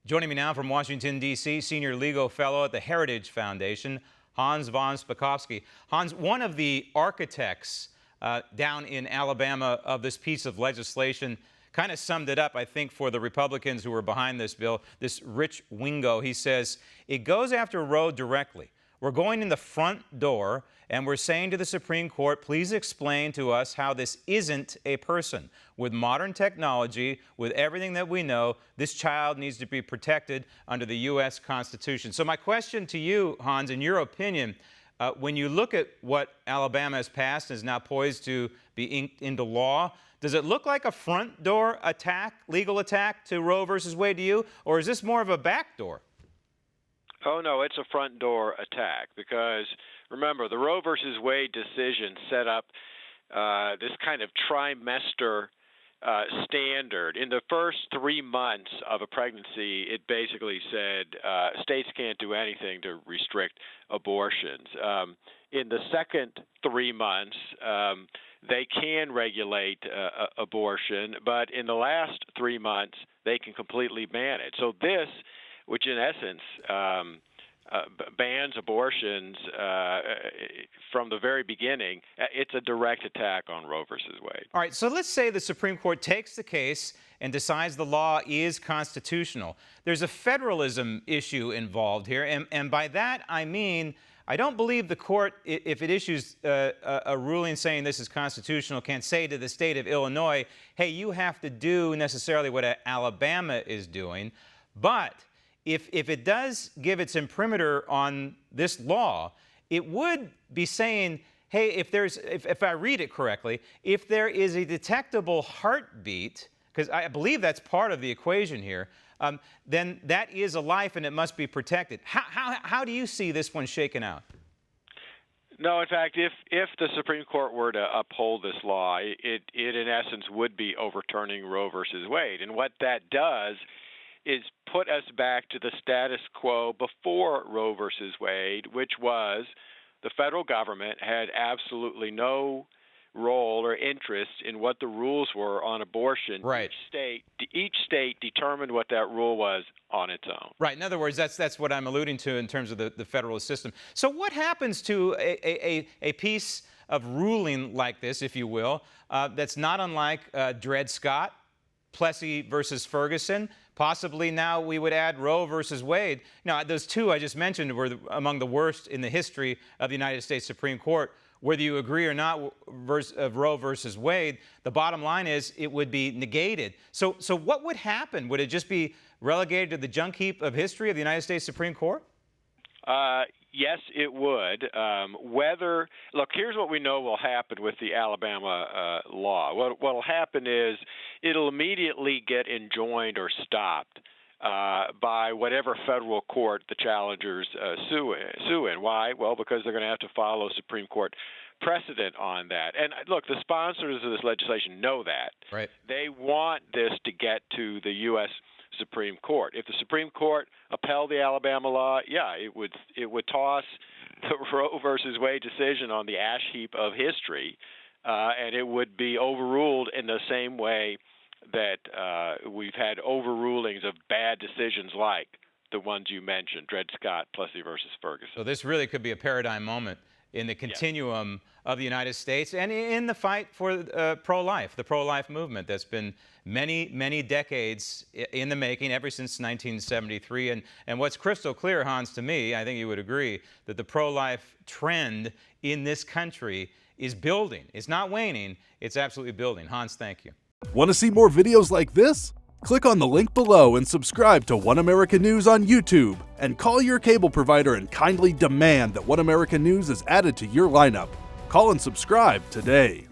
Joining me now from Washington, D.C., Senior Legal Fellow at the Heritage Foundation, Hans von Spakovsky. Hans, one of the architects down in Alabama of this piece of legislation kind of summed it up, I think, for the Republicans who were behind this bill, this Rich Wingo. He says, it goes after Roe directly. We're going in the front door, and we're saying to the Supreme Court, please explain to us how this isn't a person. With modern technology, with everything that we know, this child needs to be protected under the U.S. Constitution. So my question to you, Hans, in your opinion, when you look at what Alabama has passed and is now poised to be inked into law, does it look like a front door attack, legal attack to Roe versus Wade to you, or is this more of a back door? Oh, no, it's a front door attack because, remember, the Roe versus Wade decision set up this kind of trimester standard. In the first 3 months of a pregnancy, it basically said states can't do anything to restrict abortions. In the second 3 months, they can regulate abortion, but in the last 3 months, they can completely ban it. So this, which in essence bans abortions from the very beginning, it's a direct attack on Roe versus Wade. All right, so let's say the Supreme Court takes the case and decides the law is constitutional. There's a federalism issue involved here, and by that I mean I don't believe the court, if it issues a ruling saying this is constitutional, can say to the state of Illinois, hey, you have to do necessarily what Alabama is doing. But if it does give its imprimatur on this law, it would be saying, hey, if I read it correctly, if there is a detectable heartbeat, because I believe that's part of the equation here, then that is a life and it must be protected. How do you see this one shaken out? No, in fact, if the Supreme Court were to uphold this law, it in essence would be overturning Roe versus Wade. And what that does is put us back to the status quo before Roe versus Wade, which was the federal government had absolutely no role or interest in what the rules were on abortion. Right. Each state determined what that rule was on its own. Right. In other words, that's what I'm alluding to in terms of the federalist system. So what happens to a piece of ruling like this, if you will, that's not unlike Dred Scott, Plessy versus Ferguson? Possibly now we would add Roe versus Wade. Now, those two I just mentioned were among the worst in the history of the United States Supreme Court. Whether you agree or not of Roe versus Wade, the bottom line is it would be negated. So what would happen? Would it just be relegated to the junk heap of history of the United States Supreme Court? Yes, it would. Look, here's what we know will happen with the Alabama law. What will happen is it'll immediately get enjoined or stopped by whatever federal court the challengers sue in. Why? Well, because they're going to have to follow Supreme Court precedent on that. And look, the sponsors of this legislation know that. Right. They want this to get to the U.S. Supreme Court. If the Supreme Court upheld the Alabama law, yeah, it would toss the Roe versus Wade decision on the ash heap of history, and it would be overruled in the same way that we've had overrulings of bad decisions like the ones you mentioned, Dred Scott, Plessy versus Ferguson. So this really could be a paradigm moment in the continuum of the United States and in the fight for pro-life, the pro-life movement that's been many, many decades in the making, ever since 1973. And what's crystal clear, Hans, to me, I think you would agree, that the pro-life trend in this country is building. It's not waning, it's absolutely building. Hans, thank you. Want to see more videos like this? Click on the link below and subscribe to One America News on YouTube, and call your cable provider and kindly demand that One America News is added to your lineup. Call and subscribe today.